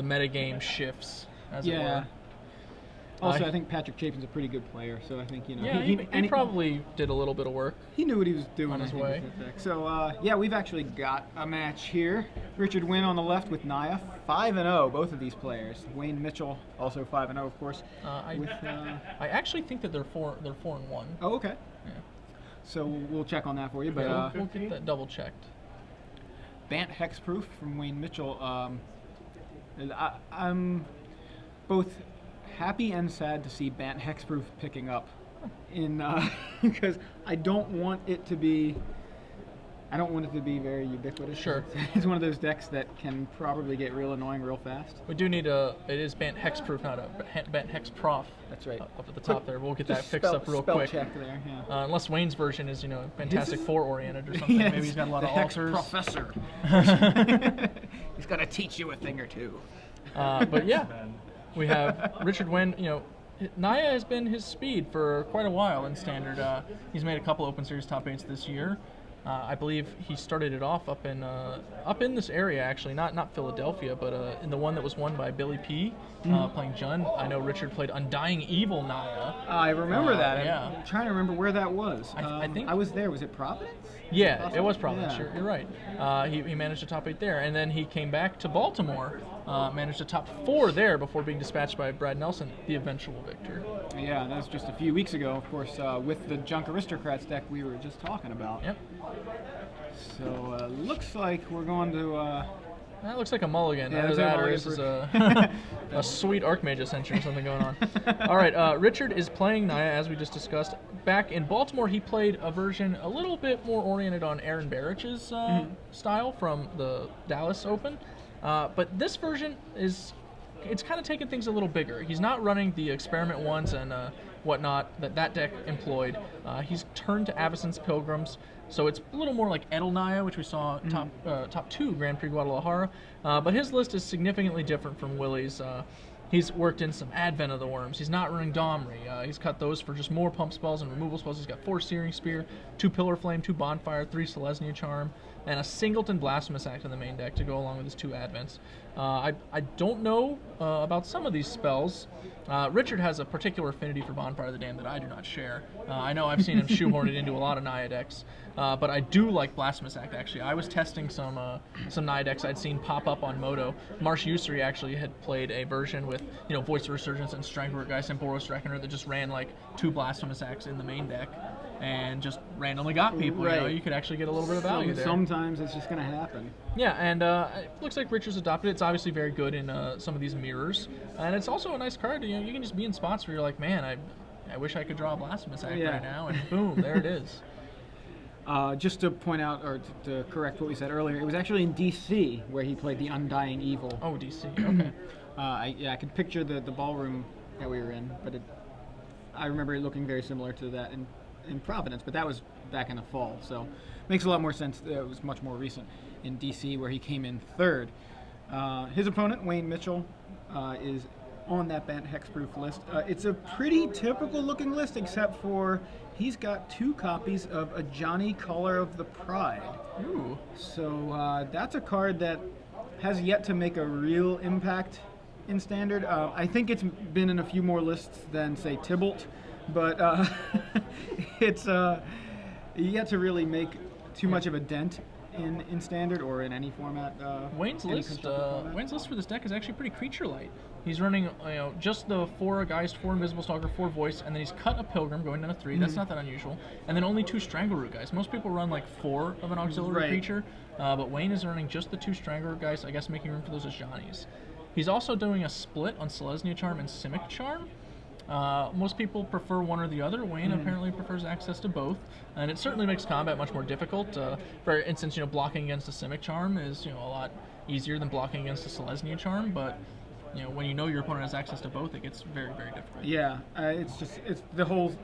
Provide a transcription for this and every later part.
the metagame shifts, as it were. Also, I think Patrick Chapin's a pretty good player, so I think, Yeah, he probably did a little bit of work. He knew what he was doing on his way. So, yeah, we've actually got a match here. Richard Nguyen on the left with Naya, 5-0, both of these players. Wayne Mitchell, also 5-0, of course. I actually think that they're 4-1. Oh, okay. Yeah. So we'll check on that for you. But we'll get that double checked. Bant Hexproof from Wayne Mitchell. I'm both happy and sad to see Bant Hexproof picking up in because I don't want it to be very ubiquitous. Sure. It's one of those decks that can probably get real annoying real fast. We do need it is Bant Hexproof, not a Bant Hexprof. That's right. Up at the top there. We'll get that fixed up real quick. Check there, yeah. Unless Wayne's version is, Fantastic Four oriented or something. Yes, maybe he's got a lot of alters. Professor. He's got to teach you a thing or two. But yeah, we have Richard Nguyen. Naya has been his speed for quite a while in Standard. He's made a couple Open Series top 8s this year. I believe he started it off up in this area, actually, not Philadelphia, but in the one that was won by Billy P. Playing Jun. I know Richard played Undying Evil Naya. I remember that. Yeah. I'm trying to remember where that was. I think I was there. Was it Providence? Yeah, it was Providence. Yeah. You're right. He managed a top 8 there, and then he came back to Baltimore, managed a top 4 there before being dispatched by Brad Nelson, the eventual victor. Yeah, that was just a few weeks ago, of course, with the Junk Aristocrats deck we were just talking about. Yep. So looks like we're going to. That looks like a mulligan. Yeah, Either that or this is a sweet Archmage Ascension or something going on. All right, Richard is playing Naya, as we just discussed. Back in Baltimore, he played a version a little bit more oriented on Aaron Barrich's style from the Dallas Open. But this version it's kind of taking things a little bigger. He's not running the Experiment ones and whatnot that deck employed. He's turned to Avacyn's Pilgrims, so it's a little more like Edelnaya, which we saw top 2 Grand Prix Guadalajara. But his list is significantly different from Willie's. He's worked in some Advent of the Worms. He's not running Domri. He's cut those for just more pump spells and removal spells. He's got 4 Searing Spear, 2 Pillar Flame, 2 Bonfire, 3 Selesnya Charm, and a Singleton Blasphemous Act in the main deck to go along with his 2 Advents. I don't know about some of these spells. Richard has a particular affinity for Bonfire of the Damned that I do not share. I know I've seen him shoehorn it into a lot of Naya decks, but I do like Blasphemous Act, actually. I was testing some Naya decks I'd seen pop up on Moto. Marsh Usuri actually had played a version with Voice of Resurgence and Strangler Geist and Boros Reckoner that just ran like 2 Blasphemous Acts in the main deck and just randomly got people. Right. You could actually get a little bit of value there. Sometimes it's just going to happen. Yeah, and it looks like Richard's adopted it. It's obviously very good in some of these mirrors, and it's also a nice card. You can just be in spots where you're like, man, I wish I could draw a Blasphemous Act right now, and boom, there it is. Just to point out, or to correct what we said earlier, it was actually in D.C. where he played the Undying Evil. Oh, D.C. Okay. I could picture the ballroom that we were in, but I remember it looking very similar to that in Providence, but that was back in the fall, so makes a lot more sense. It was much more recent in D.C. where he came in 3rd. His opponent, Wayne Mitchell, is on that Bant Hexproof list. It's a pretty typical looking list, except for he's got 2 copies of a Johnny Color of the Pride. Ooh. So that's a card that has yet to make a real impact in Standard. I think it's been in a few more lists than, say, Tybalt, but it's yet to really make too much of a dent in Standard or in any format. Wayne's list for this deck is actually pretty creature light. He's running just the 4 Geist, 4 Invisible Stalker, 4 Voice, and then he's cut a Pilgrim going down to 3. That's not that unusual. And then only 2 Strangleroot Geist. Most people run like 4 of an auxiliary creature, but Wayne is running just the 2 Strangleroot Geist, I guess making room for those as Johnnies. He's also doing a split on Selesnya Charm and Simic Charm. Most people prefer one or the other. Wayne apparently prefers access to both, and it certainly makes combat much more difficult. For instance, blocking against a Simic Charm is a lot easier than blocking against a Selesnya Charm, but when your opponent has access to both, it gets very, very difficult. Yeah, it's the whole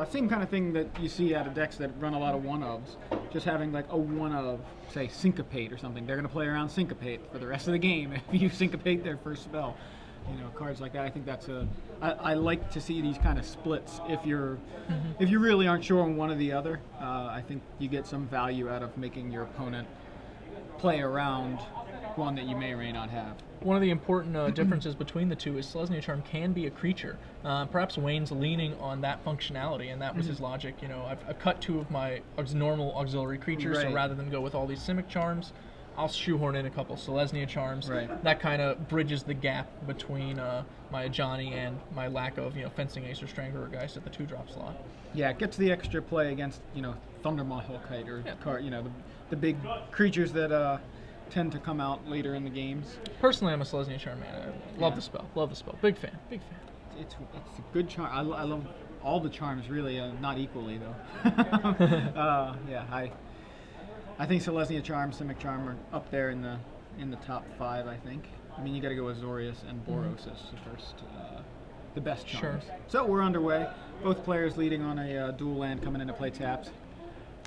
same kind of thing that you see out of decks that run a lot of 1-ofs. Just having like a 1-of, say, Syncopate or something. They're going to play around Syncopate for the rest of the game if you Syncopate their first spell. Cards like that. I think that's I like to see these kind of splits. If you really aren't sure on one or the other, I think you get some value out of making your opponent play around one that you may or may not have. One of the important differences between the two is Selesnya Charm can be a creature. Perhaps Wayne's leaning on that functionality, and that was his logic. You know, I've cut 2 of my normal auxiliary creatures, so rather than go with all these Simic Charms, I'll shoehorn in a couple Selesnya Charms. That kind of bridges the gap between my Ajani and my lack of, Fencing Ace or Strangler Geist at the 2-drop slot. Yeah, it gets the extra play against, Thundermaw Hellkite or the big creatures that tend to come out later in the games. Personally, I'm a Selesnya Charm man. I love the spell. Love the spell. Big fan. Big fan. It's a good charm. I love all the charms, really. Not equally though. I think Selesnya Charm, Simic Charm are up there in the top 5. I think. I mean, you got to go with Azorius and Boros as the first, the best charms. Sure. So we're underway. Both players leading on a dual land coming into play tapped.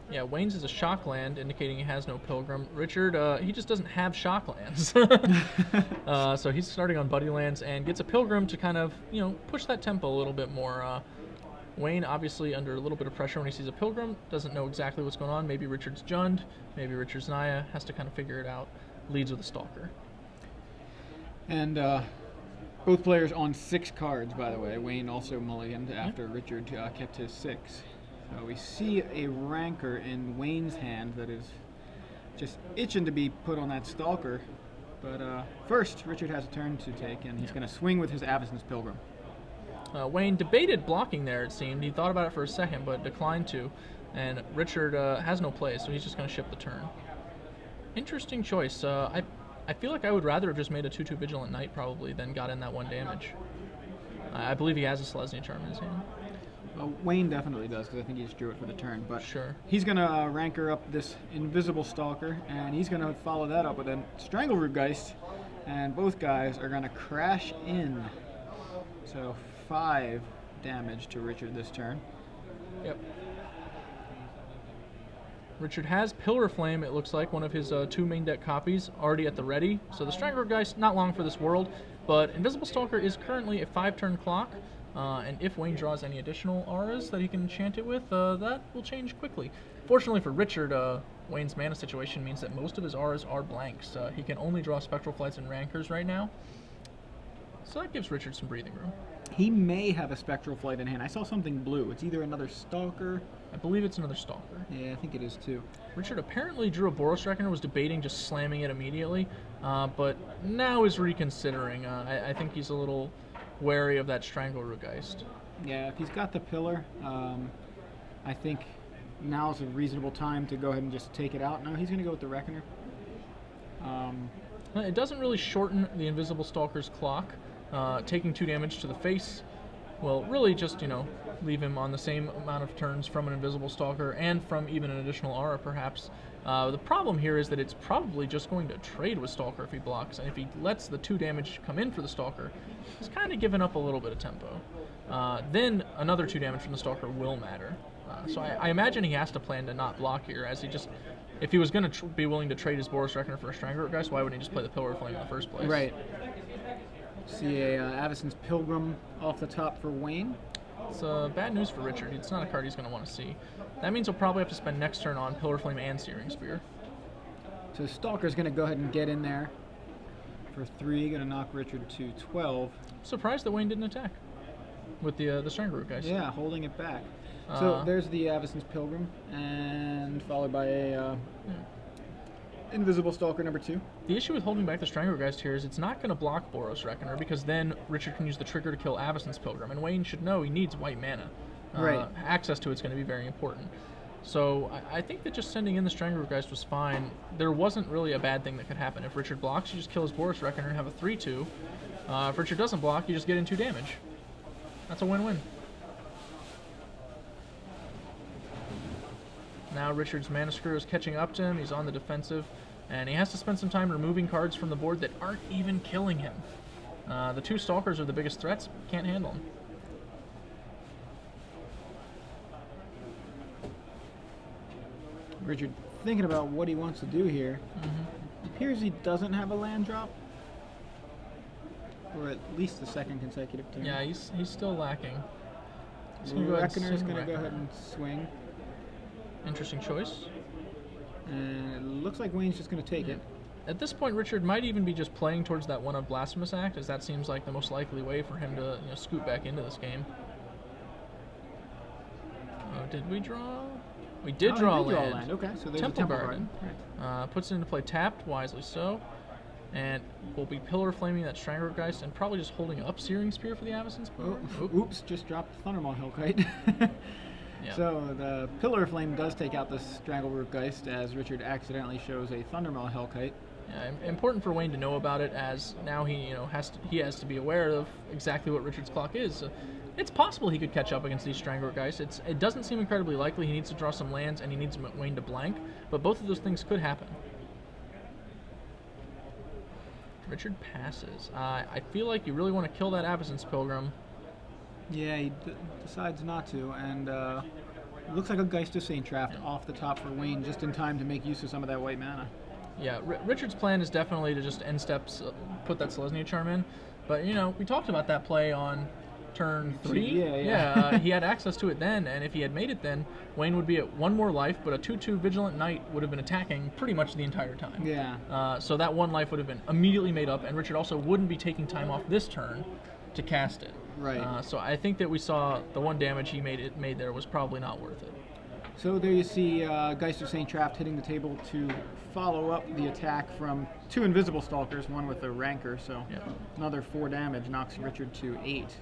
Yeah, Wayne's is a shock land, indicating he has no Pilgrim. Richard, he just doesn't have shock lands. So he's starting on Buddy lands and gets a Pilgrim to kind of, push that tempo a little bit more. Wayne, obviously under a little bit of pressure when he sees a Pilgrim, doesn't know exactly what's going on. Maybe Richard's Jund, maybe Richard's Naya, has to kind of figure it out. Leads with a Stalker. And both players on 6 cards, by the way. Wayne also mulliganed after Richard kept his 6. So we see a Rancor in Wayne's hand that is just itching to be put on that Stalker. But first, Richard has a turn to take, and he's going to swing with his Avacyn's Pilgrim. Wayne debated blocking there, it seemed. He thought about it for a second, but declined to. And Richard has no play, so he's just going to ship the turn. Interesting choice. I feel like I would rather have just made a 2/2 Vigilant Knight, probably, than got in that 1 damage. I believe he has a Selesnya Charm in his hand. Wayne definitely does, because I think he just drew it for the turn. But sure. He's going to Rancor up this Invisible Stalker, and he's going to follow that up with a Strangleroot Geist, and both guys are going to crash in. So 5 damage to Richard this turn. Yep. Richard has Pillar Flame, it looks like, one of his 2 main deck copies, already at the ready. So the Strangleroot Geist, not long for this world, but Invisible Stalker is currently a 5-turn clock. And if Wayne draws any additional auras that he can enchant it with, that will change quickly. Fortunately for Richard, Wayne's mana situation means that most of his auras are blanks. He can only draw Spectral Flights and Rancors right now. So that gives Richard some breathing room. He may have a Spectral Flight in hand. I saw something blue. It's either another Stalker. I believe it's another Stalker. Yeah, I think it is too. Richard apparently drew a Boros Reckoner, was debating just slamming it immediately, but now is reconsidering. I think he's a little wary of that Strangleroot Geist. Yeah, if he's got the Pillar, I think now is a reasonable time to go ahead and just take it out. No, he's going to go with the Reckoner. It doesn't really shorten the Invisible Stalker's clock. Taking 2 damage to the face will really just, leave him on the same amount of turns from an Invisible Stalker and from even an additional aura, perhaps. The problem here is that it's probably just going to trade with Stalker if he blocks, and if he lets the 2 damage come in for the Stalker, he's kind of given up a little bit of tempo. Then another 2 damage from the Stalker will matter. So I imagine he has to plan to not block here, as he just, if he was going to be willing to trade his Boros Reckoner for a Strangleroot Geist, why wouldn't he just play the Pillar of Flame in the first place? Right. See a Avacyn's Pilgrim off the top for Wayne. It's bad news for Richard. It's not a card he's going to want to see. That means he'll probably have to spend next turn on Pillar Flame and Searing Spear. So Stalker's going to go ahead and get in there for 3, going to knock Richard to 12. Surprised that Wayne didn't attack with the Strangleroot Geist. Yeah, holding it back. So there's the Avacyn's Pilgrim, and followed by a Invisible Stalker number 2. The issue with holding back the Strangleroot Geist here is it's not going to block Boros Reckoner, because then Richard can use the trigger to kill Avacyn's Pilgrim, and Wayne should know he needs white mana. Right. Access to it's going to be very important. So I think that just sending in the Strangleroot Geist was fine. There wasn't really a bad thing that could happen. If Richard blocks, you just kill his Boros Reckoner and have a 3/2. If Richard doesn't block, you just get in 2 damage. That's a win-win. Now Richard's Mana Screw is catching up to him. He's on the defensive, and he has to spend some time removing cards from the board that aren't even killing him. The 2 Stalkers are the biggest threats. Can't handle them. Richard thinking about what he wants to do here. It appears he doesn't have a land drop, or at least the 2nd consecutive turn. Yeah, he's still lacking. Reckoner's going to go ahead and swing. Interesting choice. And it looks like Wayne's just going to take it. at this point, Richard might even be just playing towards that one of Blasphemous Act, as that seems like the most likely way for him to scoot back into this game. Oh, did we draw? We did draw a land. Okay, so there's Temple a Temple Garden. Right. Puts it into play tapped, wisely so. And we'll be Pillar Flaming that Stranglegeist and probably just holding up Searing Spear for the Avacyn's Pillar. Oops, just dropped Thundermaw Hellkite. Yeah. So the Pillar Flame does take out the Strangleroot Geist as Richard accidentally shows a Thundermaw Hellkite. Yeah, important for Wayne to know about it, as now he has to be aware of exactly what Richard's clock is. It's possible he could catch up against these Strangleroot Geists. It doesn't seem incredibly likely. He needs to draw some lands and he needs Wayne to blank, but both of those things could happen. Richard passes. I feel like you really want to kill that Avacyn's Pilgrim. Yeah, he decides not to, and looks like a Geist of Saint Traft off the top for Wayne, just in time to make use of some of that white mana. Yeah, Richard's plan is definitely to just end steps, put that Selesnya Charm in, but we talked about that play on turn 3. Yeah. He had access to it then, and if he had made it then, Wayne would be at 1 more life, but a 2/2 Vigilant Knight would have been attacking pretty much the entire time. Yeah. So that 1 life would have been immediately made up, and Richard also wouldn't be taking time off this turn to cast it. Right. So I think that we saw the 1 damage he made there was probably not worth it. So there you see Geist of Saint Traft hitting the table to follow up the attack from 2 Invisible Stalkers, one with a Rancor, so another 4 damage knocks Richard to 8.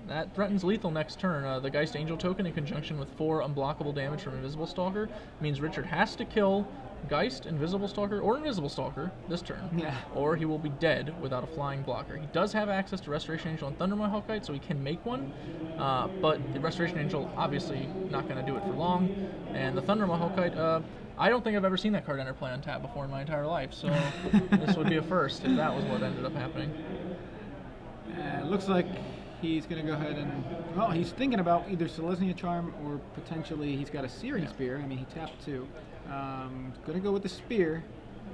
That threatens lethal next turn. The Geist Angel token in conjunction with 4 unblockable damage from Invisible Stalker means Richard has to kill Geist, Invisible Stalker, or Invisible Stalker this turn. Yeah. Or he will be dead without a flying blocker. He does have access to Restoration Angel and Thundermaw Hellkite, so he can make one. But the Restoration Angel obviously not going to do it for long. And the Thundermaw Hellkite, I don't think I've ever seen that card enter play on tap before in my entire life. So this would be a first if that was what ended up happening. It looks like he's going to go ahead and, well, he's thinking about either Selesnya Charm or potentially he's got a Searing Spear. I mean, he tapped 2. Going to go with the Spear.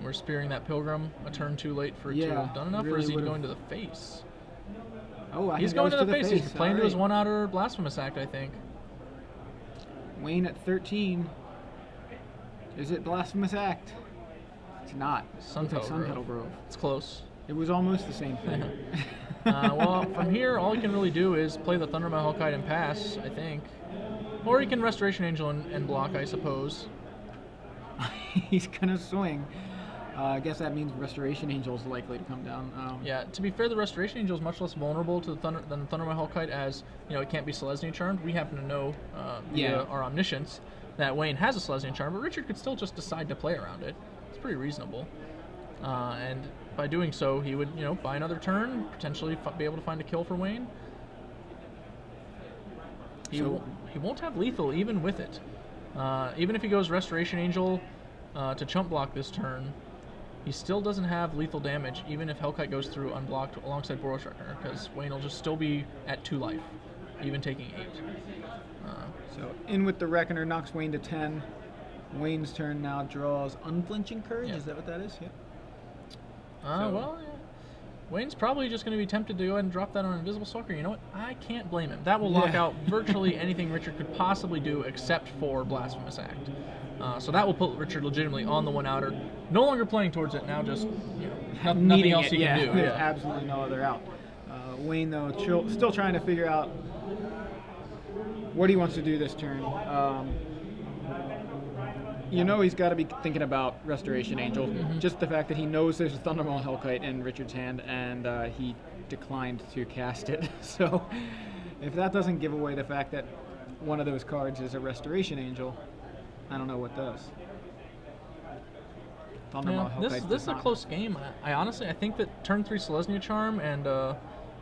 We're spearing that Pilgrim a turn too late for it to have done enough, or is he going to the face? Oh, he's going to the face. He's playing to his 1-outer Blasphemous Act, I think. Wayne at 13. Is it Blasphemous Act? It's not. Sun Petal Grove. It's close. It was almost the same thing. Well, from here, all he can really do is play the Thundermaw Hellkite and pass, I think. Or he can Restoration Angel and block, I suppose. He's going to swing. I guess that means Restoration Angel is likely to come down. Yeah, to be fair, the Restoration Angel is much less vulnerable to than the Thundermaw Hellkite, as it can't be Selesnya Charmed. We happen to know via our omniscience that Wayne has a Selesnya Charm, but Richard could still just decide to play around it. It's pretty reasonable. And by doing so, he would, buy another turn, potentially be able to find a kill for Wayne. He won't have lethal even with it. Even if he goes Restoration Angel to chump block this turn, he still doesn't have lethal damage, even if Hellkite goes through unblocked alongside Boros Reckoner, because Wayne will just still be at 2 life, even taking 8. So in with the Reckoner knocks Wayne to 10. Wayne's turn now draws Unflinching Courage. Yeah. Is that what that is? Yeah. Well, yeah. Wayne's probably just going to be tempted to go ahead and drop that on Invisible Stalker. You know what? I can't blame him. That will lock out virtually anything Richard could possibly do except for Blasphemous Act. So that will put Richard legitimately on the 1-outer. No longer playing towards it, now just nothing else he can do. There's absolutely no other out. Wayne, though, still trying to figure out what he wants to do this turn. He's got to be thinking about Restoration Angel. Just the fact that he knows there's a Thundermaw Hellkite in Richard's hand, and he declined to cast it. So if that doesn't give away the fact that one of those cards is a Restoration Angel, I don't know what does. This is a close game. I honestly think that turn 3 Selesnya Charm and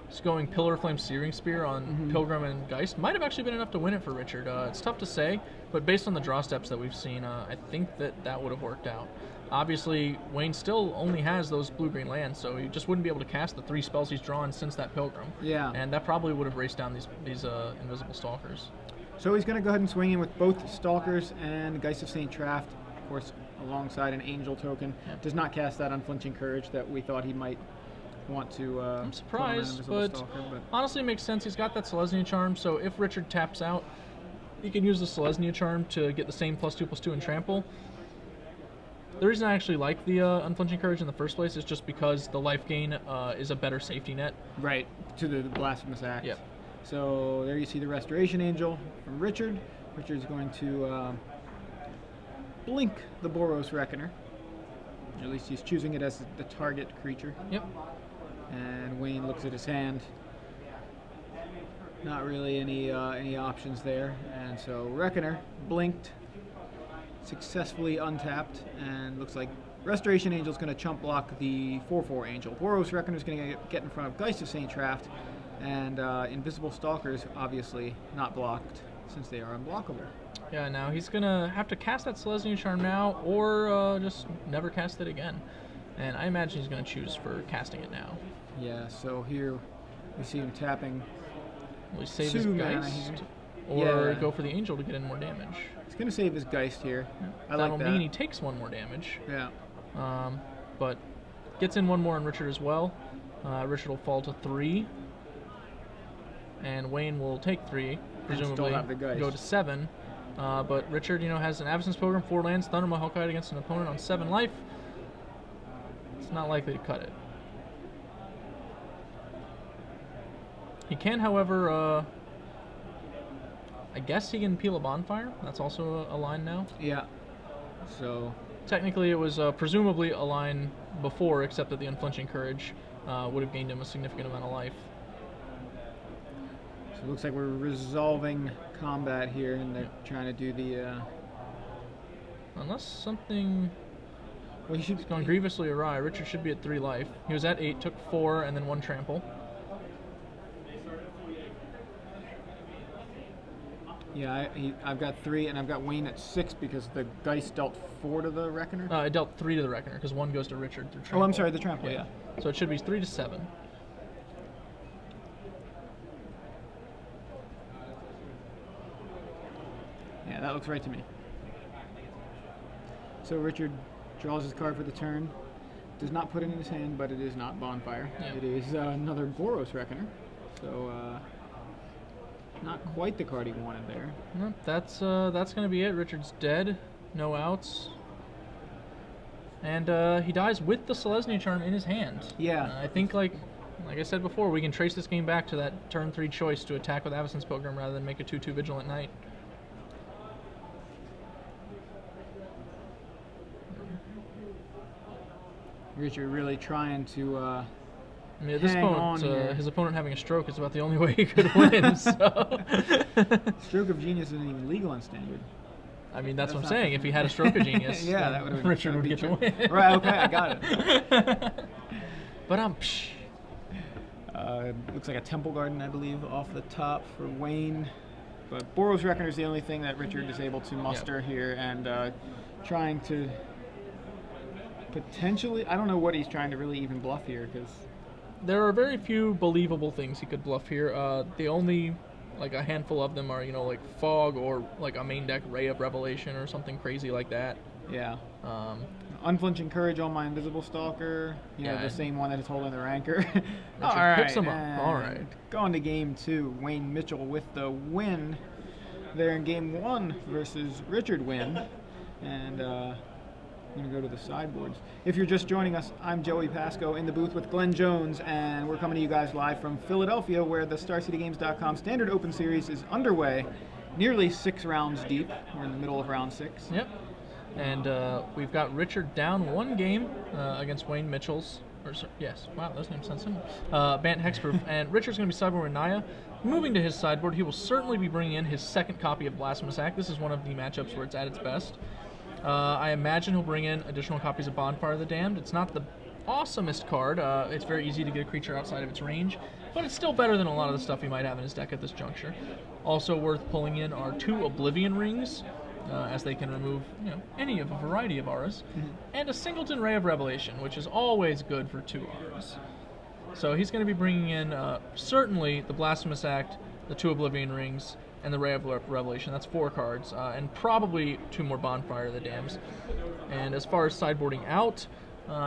just going Pillar Flame Searing Spear on Pilgrim and Geist might have actually been enough to win it for Richard. It's tough to say, but based on the draw steps that we've seen, I think that would have worked out. Obviously, Wayne still only has those blue-green lands, so he just wouldn't be able to cast the 3 spells he's drawn since that Pilgrim. Yeah. And that probably would have raced down these Invisible Stalkers. So he's going to go ahead and swing in with both Stalkers and Geist of Saint Traft, of course, alongside an Angel token. Does not cast that Unflinching Courage that we thought he might want to. I'm surprised, but honestly, it makes sense. He's got that Selesnya Charm, so if Richard taps out, he can use the Selesnya Charm to get the same +2/+2 and trample. The reason I actually like the Unflinching Courage in the first place is just because the life gain is a better safety net. Right, to the Blasphemous Act. Yep. So there you see the Restoration Angel from Richard. Richard's going to blink the Boros Reckoner. Or at least he's choosing it as the target creature. Yep. And Wayne looks at his hand. Not really any options there. And so Reckoner blinked, successfully untapped, and looks like Restoration Angel's going to chump block the 4/4 Angel. Boros Reckoner's going to get in front of Geist of St. Traft, and Invisible Stalkers obviously not blocked since they are unblockable. Yeah, now he's going to have to cast that Selesnya Charm now, or just never cast it again. And I imagine he's going to choose for casting it now. Yeah, so here we see him tapping. Will he save his Geist? Or Yeah. go for the Angel to get in more damage? He's going to save his Geist here. I That'll like that. mean he takes 1 more damage. Yeah. But gets in 1 more on Richard as well. Richard will fall to 3. And Wayne will take 3, presumably have the Geist. go to 7. But Richard, has an Absence Program, 4 lands, Thunder Mahokite against an opponent on 7 life. It's not likely to cut it. He can, however, I guess he can peel a Bonfire. That's also a line now. Yeah. So Technically, it was presumably a line before, except that the Unflinching Courage would have gained him a significant amount of life. So it looks like we're resolving combat here, and they're trying to do the. Unless something Well, he should. has gone grievously awry, Richard should be at 3 life. He was at 8, took 4, and then 1 trample. Yeah, I've got 3, and I've got Wayne at 6 because the Geist dealt 4 to the Reckoner. It dealt 3 to the Reckoner, because 1 goes to Richard through trample. Oh, I'm sorry, the trample. Yeah. So it should be 3 to 7. Yeah, that looks right to me. So Richard draws his card for the turn. Does not put it in his hand, but it is not Bonfire. Yeah. It is another Boros Reckoner. So not quite the card he wanted there. No, that's going to be it. Richard's dead. No outs. And he dies with the Selesnya Charm in his hand. Yeah. I think, like I said before, we can trace this game back to that turn 3 choice to attack with Absence Pilgrim rather than make a 2/2 Vigilant Knight. Richard really trying to I mean, at this hang on point, here. his opponent having a stroke is about the only way he could win. So, Stroke of Genius isn't even legal on Standard. I mean, that's what I'm not- saying. If he had a Stroke of Genius, Yeah, then that would've- Richard would that'd get be the win. Right, okay, I got it. But Looks like a Temple Garden, I believe, off the top for Wayne. But Boros Reckoner is the only thing that Richard is able to muster here, and trying to potentially, I don't know what he's trying to really even bluff here, because there are very few believable things he could bluff here. The only, like, a handful of them are, like Fog or like a main deck Ray of Revelation or something crazy like that. yeah. Unflinching Courage on my Invisible Stalker, Yeah, the same one that is holding the Rancor. Richard picks him up. All and right. Going to game 2, Wayne Mitchell with the win there in game 1 versus Richard Wynn. And I'm going to go to the sideboards. If you're just joining us, I'm Joey Pasco in the booth with Glenn Jones, and we're coming to you guys live from Philadelphia, where the StarCityGames.com Standard Open Series is underway, nearly 6 rounds deep. We're in the middle of round 6. Yep. And we've got Richard down 1 game against Wayne Mitchell's. Yes, wow, those names sound similar. Bant Hexproof. And Richard's going to be sideboarding Naya. Moving to his sideboard, he will certainly be bringing in his 2nd copy of Blasphemous Act. This is one of the matchups where it's at its best. I imagine he'll bring in additional copies of Bonfire of the Damned. It's not the awesomest card. It's very easy to get a creature outside of its range, but it's still better than a lot of the stuff he might have in his deck at this juncture. Also worth pulling in are 2 Oblivion Rings, as they can remove any of a variety of auras, and a Singleton Ray of Revelation, which is always good for 2 auras. So he's going to be bringing in certainly the Blasphemous Act, the 2 Oblivion Rings, and the Ray of Revelation. That's 4 cards, and probably 2 more Bonfire of the Damned. And as far as sideboarding out,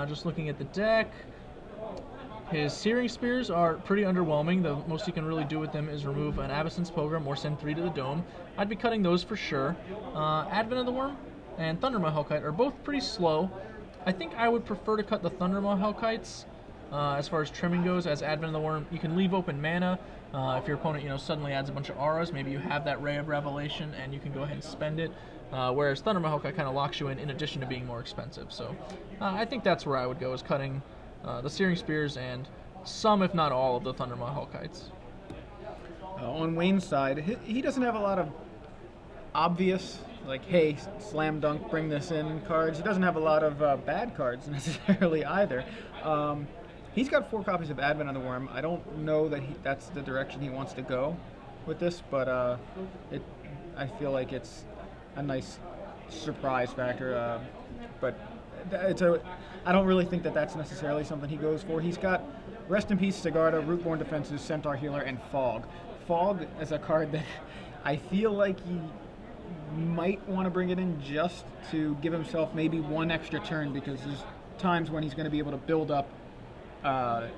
just looking at the deck, his Searing Spears are pretty underwhelming. The most he can really do with them is remove an Absence Pilgrim or send 3 to the Dome. I'd be cutting those for sure. Advent of the Worm, and Thundermaw Hellkite are both pretty slow. I think I would prefer to cut the Thundermaw Hellkites as far as trimming goes. As Advent of the Worm, you can leave open mana. If your opponent, suddenly adds a bunch of auras, maybe you have that Ray of Revelation and you can go ahead and spend it. Whereas Thundermaw Hellkite kind of locks you in addition to being more expensive. So I think that's where I would go, is cutting the Searing Spears and some, if not all, of the Thundermaw Hellkites. On Wayne's side, he doesn't have a lot of obvious, like, hey, slam dunk, bring this in cards. He doesn't have a lot of bad cards necessarily either. He's got 4 copies of Advent of the Worm. I don't know that that's the direction he wants to go with this, but I feel like it's a nice surprise factor. But I don't really think that that's necessarily something he goes for. He's got Rest in Peace, Sigarda, Rootborn Defenses, Centaur Healer, and Fog. Fog is a card that I feel like he might want to bring it in just to give himself maybe one extra turn, because there's times when he's going to be able to build up a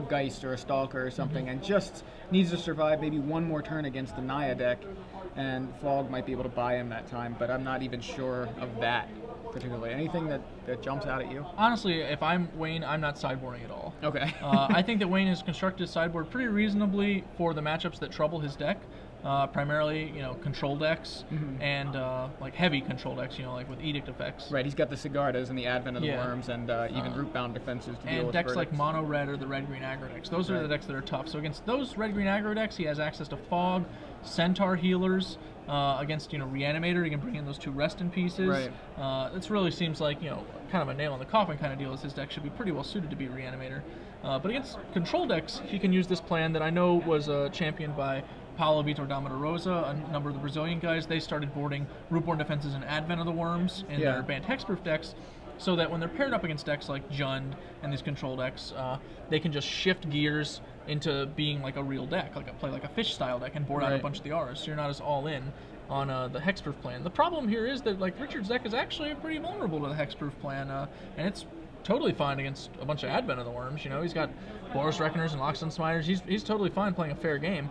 Geist or a Stalker or something, and just needs to survive maybe one more turn against the Naya deck, and Fog might be able to buy him that time, but I'm not even sure of that particularly. Anything that jumps out at you? Honestly, if I'm Wayne, I'm not sideboarding at all. Okay. I think that Wayne has constructed his sideboard pretty reasonably for the matchups that trouble his deck. Primarily, control decks and like heavy control decks, like with edict effects. Right, he's got the Sigardas and the Advent of the Worms and even Rootbound Defenses to deal with. And decks verdicts. like mono red or the red green aggro decks. Those are the decks that are tough. So against those red green aggro decks, he has access to Fog, Centaur Healers. Against Reanimator, he can bring in those 2 Rest in Pieces. Right. This really seems like kind of a nail in the coffin kind of deal, as his deck should be pretty well suited to be Reanimator. But against control decks, he can use this plan that I know was championed by Paulo Vitor da Rosa, a number of the Brazilian guys. They started boarding Rootborn Defenses and Advent of the Worms in their banned hexproof decks, so that when they're paired up against decks like Jund and these control decks, they can just shift gears into being like a real deck, play like a fish style deck and board out a bunch of the auras, so you're not as all in on the hexproof plan. The problem here is that Richard's deck is actually pretty vulnerable to the hexproof plan, and it's totally fine against a bunch of Advent of the Worms. He's got Boros Reckoners and Lockstone Smiters. He's totally fine playing a fair game.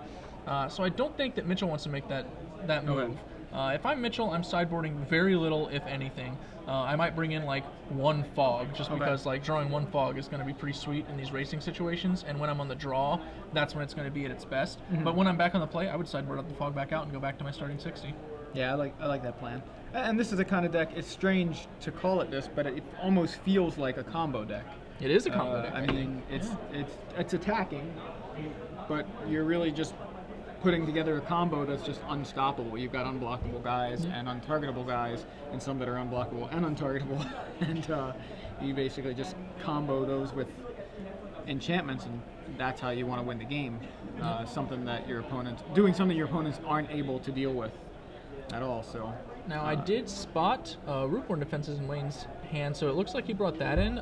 So I don't think that Mitchell wants to make that move. If I'm Mitchell, I'm sideboarding very little, if anything. I might bring in one Fog, just because drawing one Fog is going to be pretty sweet in these racing situations, and when I'm on the draw, that's when it's going to be at its best. But when I'm back on the play, I would sideboard up the Fog back out and go back to my starting 60. Yeah, I like that plan. And this is the kind of deck, it's strange to call it this, but it almost feels like a combo deck. It is a combo deck. I mean, it's attacking, but you're really just putting together a combo that's just unstoppable. You've got unblockable guys and untargetable guys, and some that are unblockable and untargetable, and you basically just combo those with enchantments, and that's how you want to win the game. Something that your opponents aren't able to deal with at all. So now I did spot Rootborn Defenses in Wayne's hand, so it looks like he brought that in.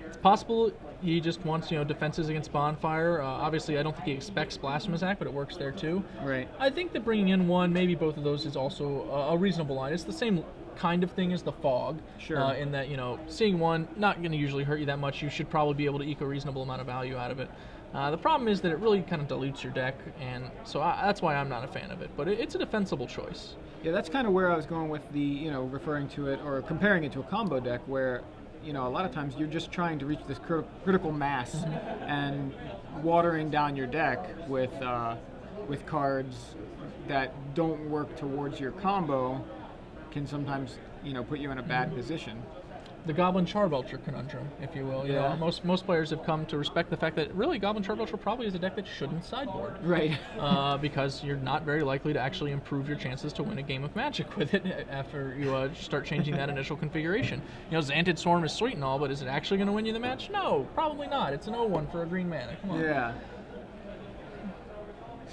It's possible he just wants, defenses against Bonfire. Obviously, I don't think he expects Blasphemous Act, but it works there too. Right. I think that bringing in one, maybe both of those, is also a reasonable line. It's the same kind of thing as the Fog. Sure. In that, seeing one, not going to usually hurt you that much. You should probably be able to eke a reasonable amount of value out of it. The problem is that it really kind of dilutes your deck, and so that's why I'm not a fan of it. But it's a defensible choice. Yeah, that's kind of where I was going with the, referring to it or comparing it to a combo deck where, a lot of times you're just trying to reach this critical mass and watering down your deck with cards that don't work towards your combo can sometimes, put you in a bad position. The Goblin Charbelcher conundrum, if you will. Most players have come to respect the fact that really Goblin Charbelcher probably is a deck that shouldn't sideboard. Right. Because you're not very likely to actually improve your chances to win a game of Magic with it after you start changing that initial configuration. Xanted Storm is sweet and all, but is it actually going to win you the match? No, probably not. It's an 0-1 for a green mana. Come on. Yeah.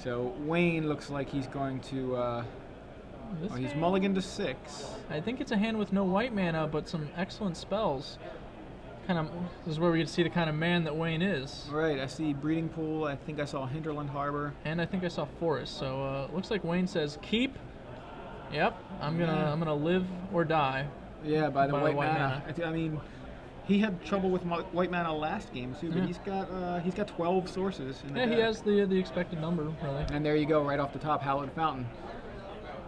So Wayne looks like he's going to... he's mulligan to 6. I think it's a hand with no white mana, but some excellent spells. This is where we get to see the kind of man that Wayne is. Right, I see Breeding Pool. I think I saw Hinterland Harbor. And I think I saw Forest. So it looks like Wayne says keep. Yep, I'm gonna live or die. Yeah, by the white mana. I mean, he had trouble with white mana last game too, but he's got 12 sources in the deck. He has the expected number, really. And there you go, right off the top, Hallowed Fountain.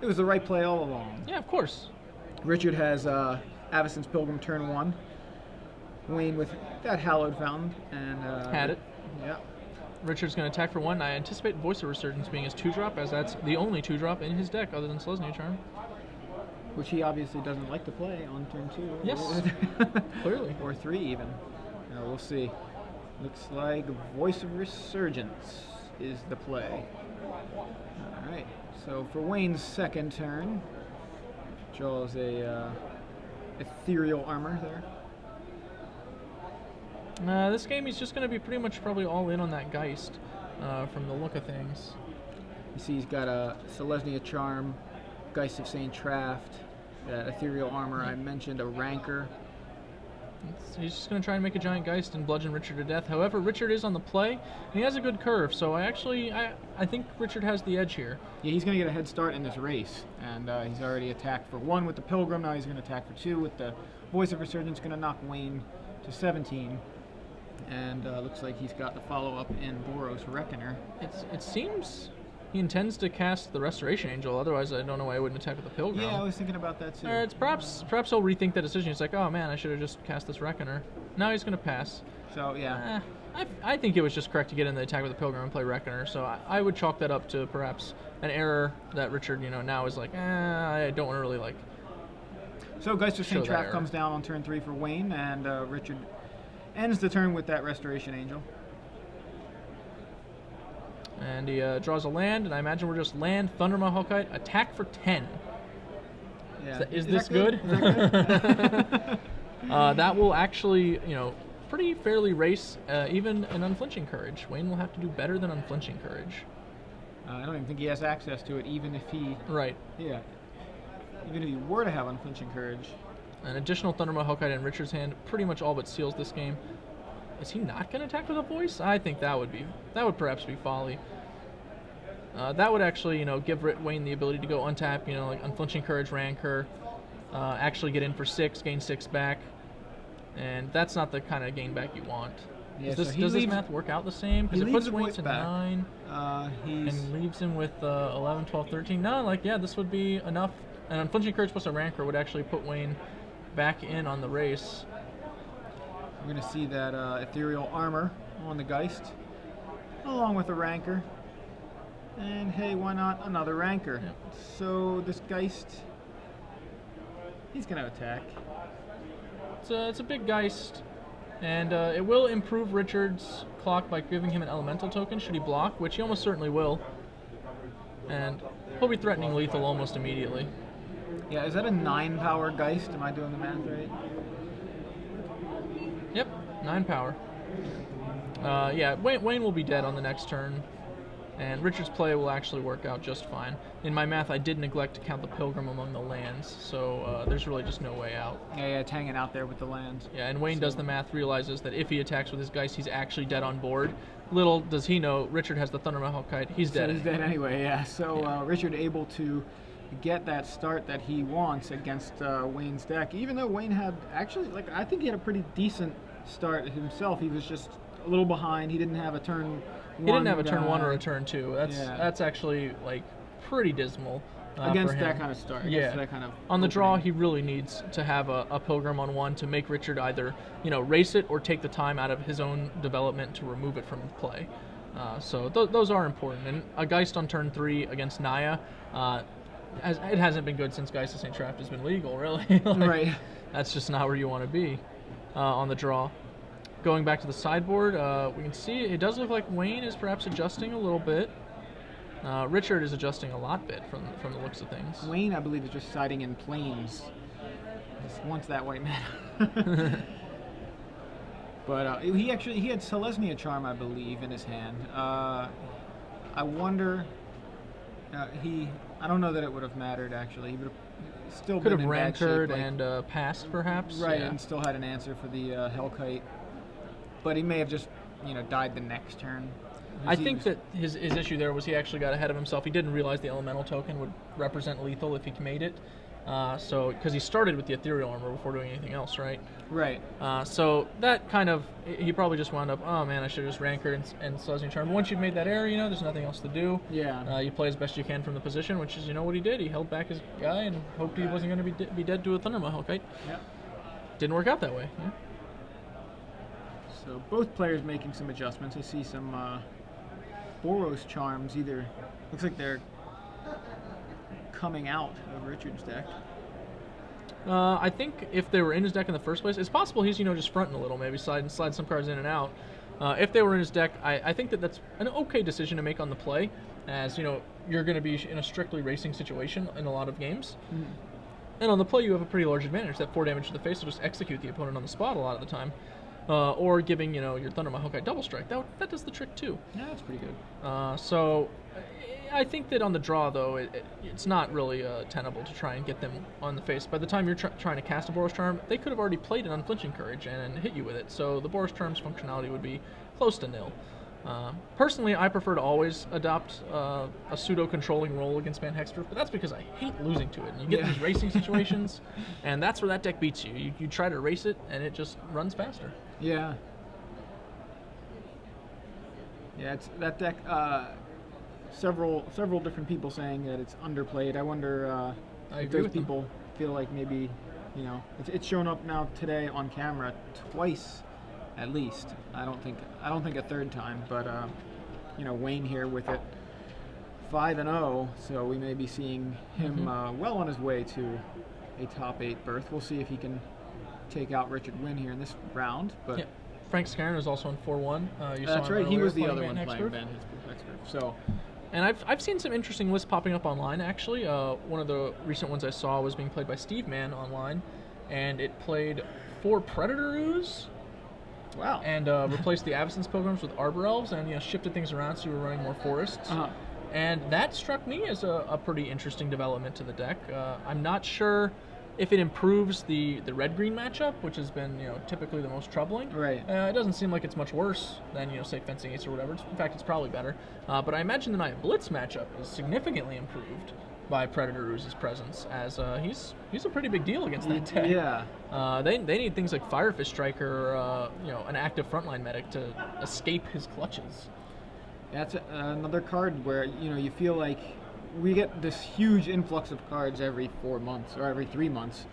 It was the right play all along. Yeah, of course. Richard has Avacyn's Pilgrim turn 1. Wayne with that Hallowed Fountain. And, Had it. Yeah. Richard's going to attack for 1. I anticipate Voice of Resurgence being his 2-drop, as that's the only 2-drop in his deck other than Selesnya Charm. Which he obviously doesn't like to play on turn 2. Yes, clearly. Or 3 even. We'll see. Looks like Voice of Resurgence is the play. Alright, so for Wayne's second turn, draws a Ethereal Armor there. This game he's just going to be pretty much probably all in on that Geist from the look of things. You see he's got a Selesnya Charm, Geist of St. Traft, that Ethereal Armor I mentioned, a Rancor. He's just going to try and make a giant Geist and bludgeon Richard to death. However, Richard is on the play, and he has a good curve, so I think Richard has the edge here. Yeah, he's going to get a head start in this race, and he's already attacked for 1 with the Pilgrim, now he's going to attack for 2 with the Voice of Resurgence, going to knock Wayne to 17. And looks like he's got the follow-up in Boros Reckoner. It seems he intends to cast the Restoration Angel, otherwise I don't know why he wouldn't attack with the Pilgrim. Yeah, I was thinking about that too. It's perhaps he'll rethink that decision. He's like, oh man, I should have just cast this Reckoner. Now he's going to pass. So, yeah. I think it was just correct to get in the attack with the Pilgrim and play Reckoner, so I would chalk that up to perhaps an error that Richard, now is like, I don't want to really like. So Geist of St. Traft comes down on turn 3 for Wayne, and Richard ends the turn with that Restoration Angel. And he draws a land, and I imagine we're just land, Thundermaw Hellkite, attack for 10. Yeah. Is this good? Is that good? That will actually, pretty fairly race even an Unflinching Courage. Wayne will have to do better than Unflinching Courage. I don't even think he has access to it, even if he... Right. Yeah. Even if he were to have Unflinching Courage. An additional Thundermaw Hellkite in Richard's hand pretty much all but seals this game. Is he not going to attack with a Voice? I think that would perhaps be folly. That would actually, give Wayne the ability to go untap, like Unflinching Courage, Rancor, actually get in for 6, gain 6 back, and that's not the kind of gain back you want. Yeah, does this math work out the same? Because it puts Wayne to 9, and leaves him with 11, 12, 13. No, this would be enough. And Unflinching Courage plus a Rancor would actually put Wayne back in on the race. We're going to see that Ethereal Armor on the Geist, along with a Rancor. And hey, why not another Rancor? Yep. So this Geist, he's going to attack. It's a big Geist, and it will improve Richard's clock by giving him an Elemental token should he block, which he almost certainly will. And he'll be threatening lethal almost immediately. Yeah, is that a 9-power Geist? Am I doing the math right? Yep, 9 power. Yeah, Wayne will be dead on the next turn, and Richard's play will actually work out just fine. In my math, I did neglect to count the Pilgrim among the lands, so there's really just no way out. Yeah, it's hanging out there with the lands. Yeah, and Wayne does the math, realizes that if he attacks with his Geist, he's actually dead on board. Little does he know, Richard has the Thundermaw Hellkite. He's dead. So he's dead anyway, yeah. So Richard able to get that start that he wants against Wayne's deck, even though Wayne had actually, I think he had a pretty decent start himself. He was just a little behind. He didn't have a turn 1. He didn't have a turn 1 or a turn 2. That's actually pretty dismal against for him. That kind of start. Yeah. That kind of on the draw, he really needs to have a Pilgrim on 1 to make Richard either race it or take the time out of his own development to remove it from play. So those are important. And a Geist on turn 3 against Naya. It hasn't been good since Geist of St. Traft has been legal, really. Right. That's just not where you want to be on the draw. Going back to the sideboard, we can see it does look like Wayne is perhaps adjusting a little bit. Richard is adjusting a lot bit from the looks of things. Wayne, I believe, is just siding in planes. Just wants that white mana. But he had Selesnya Charm, I believe, in his hand. I wonder. I don't know that it would have mattered, actually. He would have still could been have in bad shape, rancored and passed, perhaps. Right, yeah. and still had an answer for the Hellkite. But he may have just, died the next turn. I think that his issue there was he actually got ahead of himself. He didn't realize the Elemental token would represent lethal if he made it. So because he started with the ethereal armor before doing anything else, right? Right. So that kind of, he probably just wound up, oh man, I should have just Rancor and Slezzy Charm. Once you've made that error, there's nothing else to do. Yeah. You play as best you can from the position, which is, what he did. He held back his guy and hoped he wasn't going to be dead to a Thunder Mahawk, right? Yeah. Didn't work out that way. Yeah. So both players making some adjustments. I see some Boros charms either. Looks like they're coming out of Richard's deck. I think if they were in his deck in the first place, it's possible he's just fronting a little, maybe slide some cards in and out. If they were in his deck, I think that's an okay decision to make on the play, as you're going to be in a strictly racing situation in a lot of games. Mm. And on the play, you have a pretty large advantage. That 4 damage to the face will just execute the opponent on the spot a lot of the time. Or giving, your Thunder Mahawk double strike. That does the trick too. Yeah, that's pretty good. So I think that on the draw, though, it's not really tenable to try and get them on the face. By the time you're trying to cast a Boros Charm, they could have already played an Unflinching Courage and hit you with it. So the Boros Charm's functionality would be close to nil. Personally, I prefer to always adopt a pseudo-controlling role against Van Hextooth, but that's because I hate losing to it. And you get these racing situations, and that's where that deck beats you. You try to race it, and it just runs faster. Yeah. Yeah, it's that deck. Several different people saying that it's underplayed. I wonder if those people feel like maybe, it's shown up now today on camera twice, at least. I don't think a third time, but Wayne here with it 5-0, so we may be seeing him well on his way to a top 8 berth. We'll see if he can take out Richard Nguyen here in this round. But yeah. Frank Scarron is also on 4-1. That's right. He was the other one playing Van Hextooth. So. And I've seen some interesting lists popping up online, actually. One of the recent ones I saw was being played by Steve Mann online, and it played 4 Predator Ooze. Wow. And replaced the Avacyn's Pilgrims with Arbor Elves, and shifted things around so you were running more forests. And that struck me as a pretty interesting development to the deck. I'm not sure if it improves the red-green matchup, which has been typically the most troubling. Right. It doesn't seem like it's much worse than say Fencing Ace or whatever. In fact, it's probably better. But I imagine the Knight Blitz matchup is significantly improved by Predator Ooze's presence, as he's a pretty big deal against that deck. Yeah. They need things like Firefish Striker or an active frontline medic to escape his clutches. That's another card where you feel like we get this huge influx of cards every 4 months or every 3 months,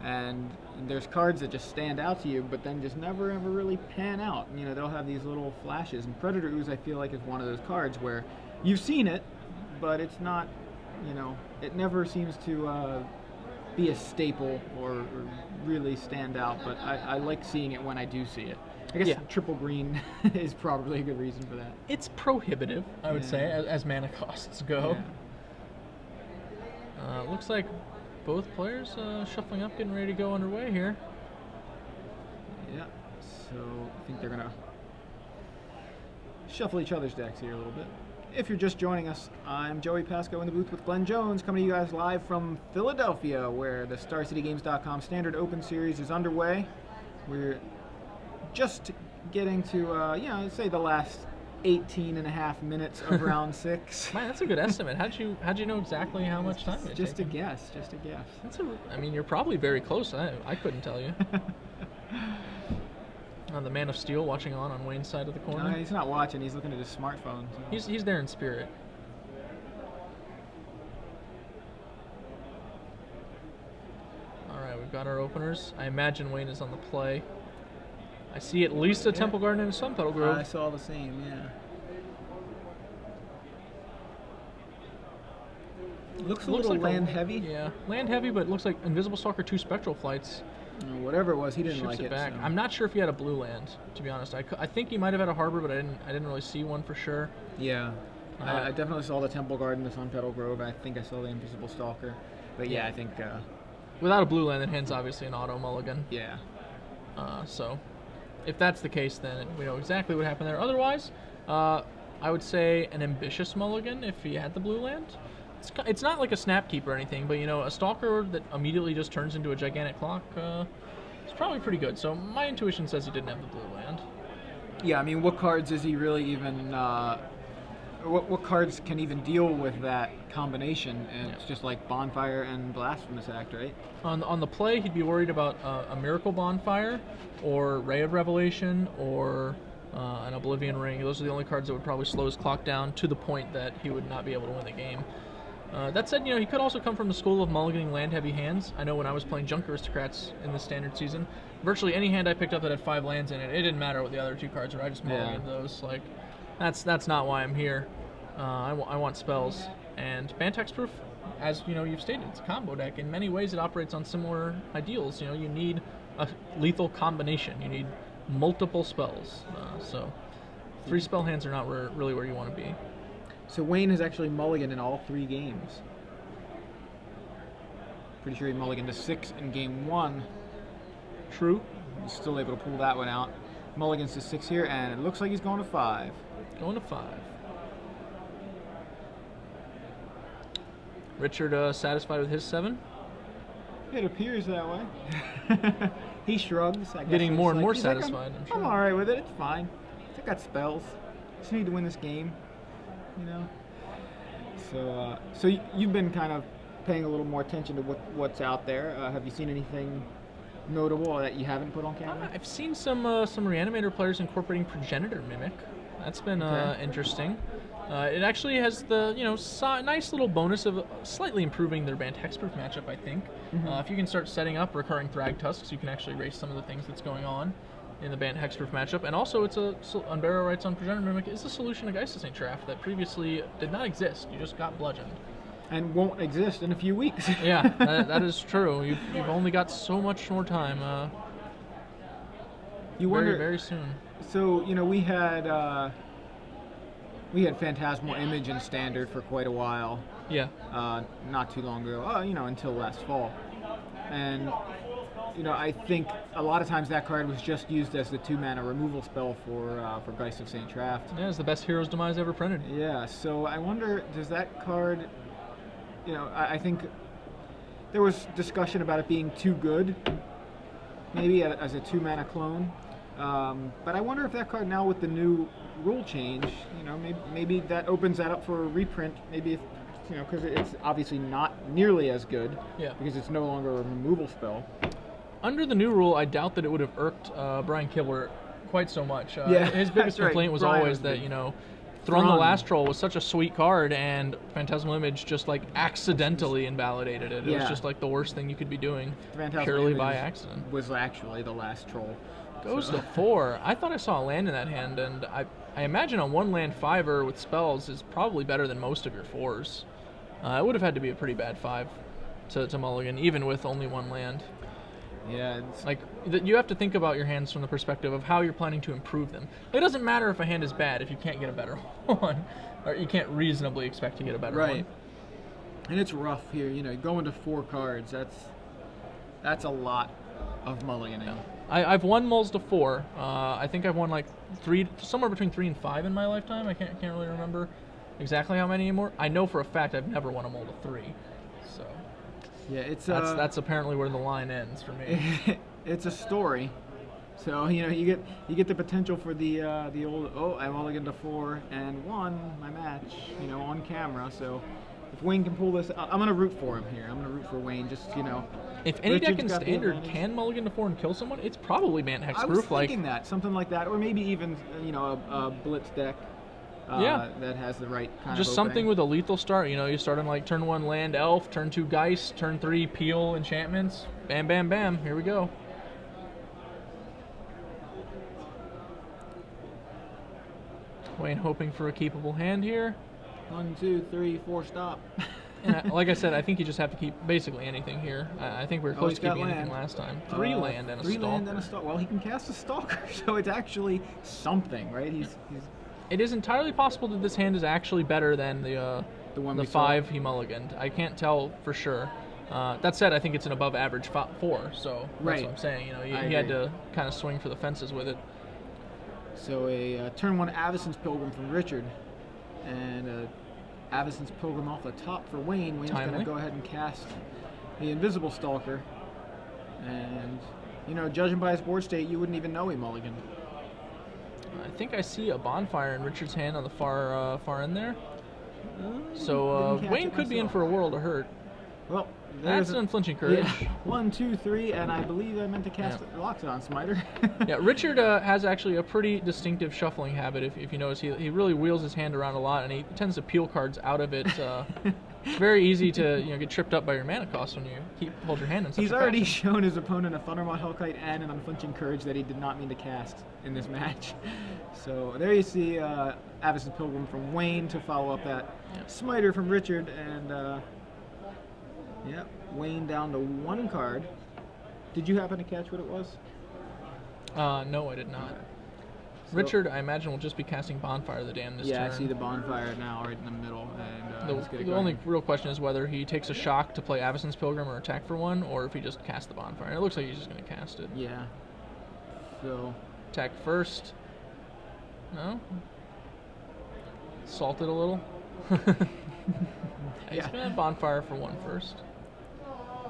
and there's cards that just stand out to you, but then just never ever really pan out. They'll have these little flashes, and Predator Ooze I feel like is one of those cards where you've seen it, but it's not, it never seems to be a staple or really stand out. But I like seeing it when I do see it. I guess triple green is probably a good reason for that. It's prohibitive, I would say, as mana costs go. Yeah. Looks like both players shuffling up, getting ready to go underway here. Yeah, so I think they're going to shuffle each other's decks here a little bit. If you're just joining us, I'm Joey Pasco in the booth with Glenn Jones, coming to you guys live from Philadelphia, where the StarCityGames.com Standard Open Series is underway. We're just getting to, say the last 18.5 minutes of round 6. Man, that's a good estimate. How'd you know exactly how much time it Just a guess. You're probably very close. I couldn't tell you. The Man of Steel watching on Wayne's side of the corner. No, he's not watching. He's looking at his smartphone. So. He's there in spirit. All right, we've got our openers. I imagine Wayne is on the play. I see at least a Temple Garden and a Sun Petal Grove. I saw the same, yeah. Looks a little like land heavy. Yeah, land heavy, but it looks like Invisible Stalker 2 Spectral Flights. Whatever it was, he didn't like it back. So. I'm not sure if he had a blue land, to be honest. I think he might have had a harbor, but I didn't really see one for sure. Yeah, I definitely saw the Temple Garden, the Sun Petal Grove. I think I saw the Invisible Stalker. But yeah, I think... without a blue land, then hand's obviously an auto mulligan. Yeah. So, if that's the case, then we know exactly what happened there. Otherwise, I would say an ambitious mulligan if he had the blue land. It's not like a snap keep or anything, but a stalker that immediately just turns into a gigantic clock is probably pretty good. So my intuition says he didn't have the blue land. Yeah, I mean, what cards is he really even what cards can even deal with that combination? And it's Yeah. just like Bonfire and Blasphemous Act, right? On the play, he'd be worried about a Miracle Bonfire, or Ray of Revelation, or an Oblivion Ring. Those are the only cards that would probably slow his clock down to the point that he would not be able to win the game. That said, he could also come from the school of mulliganing land-heavy hands. I know when I was playing Junk Aristocrats in the standard season, virtually any hand I picked up that had 5 lands in it, it didn't matter what the other 2 cards were. I just mulliganed those. Like, that's not why I'm here. I want spells. And Bant Hexproof, as you've stated, it's a combo deck. In many ways, it operates on similar ideals. You need a lethal combination. You need multiple spells. So 3 spell hands are not really where you want to be. So Wayne has actually mulliganed in all 3 games. Pretty sure he mulliganed to 6 in game 1. True. He's still able to pull that one out. Mulligans to 6 here, and it looks like he's going to 5. Going to 5. Richard satisfied with his 7? It appears that way. He shrugs. I guess Getting more and more he's like, satisfied, I'm sure. I'm all right with it. It's fine. I got spells. Just need to win this game. So you've been kind of paying a little more attention to what's out there. Have you seen anything notable that you haven't put on camera? I've seen some Reanimator players incorporating Progenitor Mimic. That's been interesting. It actually has the nice little bonus of slightly improving their Bant Hexproof matchup, I think. If you can start setting up recurring Thrag Tusks, you can actually erase some of the things that's going on in the Bant Hexproof matchup. And also, it's Unburial Rites on Progenitor Mimic is a solution to Geist Saint Draft that previously did not exist. You just got bludgeoned. And won't exist in a few weeks. Yeah, that is true. You've only got so much more time. You wonder very soon. So we had Phantasmal Image in Standard for quite a while. Yeah. Not too long ago. Until last fall. And I think a lot of times that card was just used as the 2-mana removal spell for Geist of Saint Traft. Yeah, it's the best Hero's Demise ever printed. Yeah. So I wonder, does that card? I think there was discussion about it being too good, maybe as a 2-mana clone. But I wonder if that card now with the new rule change, maybe that opens that up for a reprint. Maybe if, because it's obviously not nearly as good. Yeah. Because it's no longer a removal spell. Under the new rule, I doubt that it would have irked Brian Kibler quite so much. His biggest that's right. complaint was Brian always was that, big. Thrun the Last Troll was such a sweet card, and Phantasmal Image just accidentally invalidated it. It was just the worst thing you could be doing, purely by accident. Was actually the last troll. Goes to 4. I thought I saw a land in that hand, and I imagine a 1-land 5-er with spells is probably better than most of your 4s. It would have had to be a pretty bad 5 to mulligan, even with only 1 land. Yeah. You have to think about your hands from the perspective of how you're planning to improve them. It doesn't matter if a hand is bad if you can't get a better one, or you can't reasonably expect to get a better one. Right. And it's rough here, going to 4 cards. That's a lot of mulliganing. Yeah. I've won mulls to 4. I think I've won 3, somewhere between 3 and 5 in my lifetime. I can't really remember exactly how many anymore. I know for a fact I've never won a mull to 3. So yeah, it's that's apparently where the line ends for me. It's a story. So you get the potential for the old I mulliganed to 4 and won my match on camera. So if Wayne can pull this, I'm gonna root for him here. I'm gonna root for Wayne. Just if any Richard's deck in Standard can mulligan to 4 and kill someone, it's probably Bant Hexproof. I was thinking that something like that, or maybe even a Blitz deck. That has the right kind just of something opening. with a lethal start. You start on turn 1 land elf, turn 2 Geist, turn 3 Peel enchantments. Bam, bam, bam. Here we go. Wayne hoping for a keepable hand here. 1, 2, 3, 4, stop. And like I said, I think you just have to keep basically anything here. I think we were close to keeping anything last time. 3 land and a 3 land and a stalker. Well, he can cast a stalker, so it's actually something, right? It is entirely possible that this hand is actually better than the 5 he mulliganed. I can't tell for sure. That said, I think it's an above average 4, so that's what I'm saying. He had to kind of swing for the fences with it. So a turn 1 Avacyn's Pilgrim from Richard, and Avacyn's Pilgrim off the top for Wayne. Wayne's going to go ahead and cast the Invisible Stalker, and judging by his board state, you wouldn't even know he mulliganed. I think I see a bonfire in Richard's hand on the far end there. So Didn't catch Wayne it could be in myself. for a world of hurt. Well, That's there's an unflinching courage. Yeah. 1, 2, 3, and I believe I meant to cast Loxodon Smiter. Yeah, Richard has actually a pretty distinctive shuffling habit. If you notice, he really wheels his hand around a lot, and he tends to peel cards out of it. It's very easy to get tripped up by your mana cost when you hold your hand in such He's a already fashion. shown his opponent a Thundermaw Hellkite and an Unflinching Courage that he did not mean to cast in this match. So there you see Avacyn's Pilgrim from Wayne to follow up that Smiter from Richard, and Wayne down to 1 card. Did you happen to catch what it was? No, I did not. Okay. So, Richard, I imagine, will just be casting Bonfire of the Dam this turn. I see the Bonfire now right in the middle. And The only real question is whether he takes a shock to play Avacyn's Pilgrim or attack for 1, or if he just casts the Bonfire. It looks like he's just going to cast it. Yeah. So Attack first. No? Salt it a little. He's going to Bonfire for 1 first.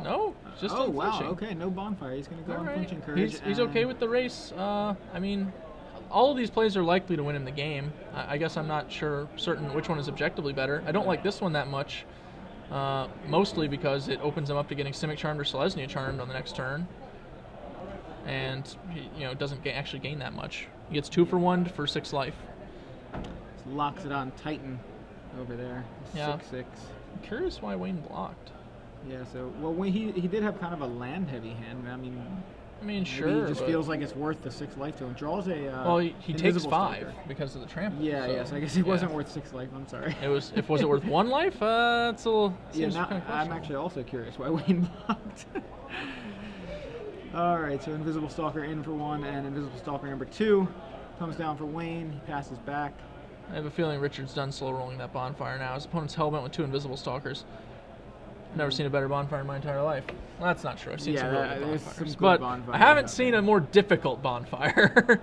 No, just unflinching. Wow, okay, no Bonfire. He's going to go All right. Unflinching Courage. He's okay with the race. I mean, all of these plays are likely to win him the game. I guess I'm not certain which one is objectively better. I don't like this one that much, mostly because it opens him up to getting Simic Charmed or Selesnya Charmed on the next turn, and he doesn't actually gain that much. He gets 2 for 1 for 6 life. Loxodon Titan over there. 6/6. I'm curious why Wayne blocked. Yeah, so when he did have kind of a land heavy hand. I mean, maybe sure. he just but feels like it's worth the 6 life to him. Draws a well, he takes Invisible 5 Stalker. because of the trample. Yeah, so I guess it wasn't worth 6 life. I'm sorry. Was it worth 1 life? It's a little. Yeah, Seems now, kind of I'm actually also curious why Wayne blocked. All right, so Invisible Stalker in for 1, and Invisible Stalker number 2 comes down for Wayne. He passes back. I have a feeling Richard's done slow rolling that Bonfire now. His opponent's hellbent with 2 Invisible Stalkers. Never seen a better Bonfire in my entire life. Well, that's not true. I've seen some really good there's Bonfires, some good but Bonfires I haven't out seen there. a more difficult Bonfire.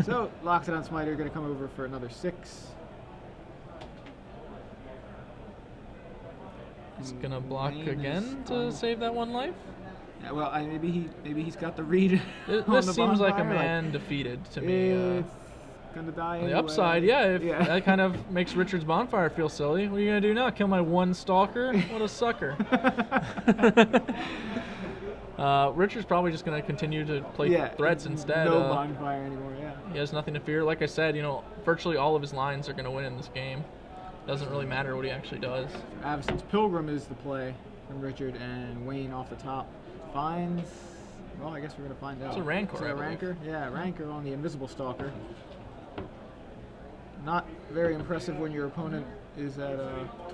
So Loxodon Smiter going to come over for another 6. He's gonna block Wayne again is to save that 1 life. Yeah, well, maybe he's got the read. This on the seems like a Bonfire, man defeated to me. It's gonna die. On the anyway. upside, that kind of makes Richard's Bonfire feel silly. What are you gonna do now? Kill my 1 Stalker? What a sucker! Richard's probably just gonna continue to play threats instead. No Bonfire anymore. Yeah. He has nothing to fear. Like I said, virtually all of his lines are gonna win in this game. Doesn't really matter what he actually does. Avacyn's Pilgrim is the play from Richard, and Wayne off the top finds. Well, I guess we're gonna find out. It's a Rancor, Is it I a believe. Rancor? Yeah, Rancor on the Invisible Stalker. Not very impressive when your opponent is at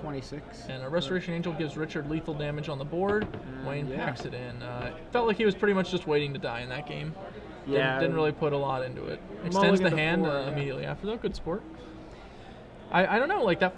26. And a Restoration Angel gives Richard lethal damage on the board. Wayne yeah. packs it in. Felt like he was pretty much just waiting to die in that game. Didn't really put a lot into it. Extends the Mulligan to hand 4, immediately after, though. Good sport. I don't know, like that.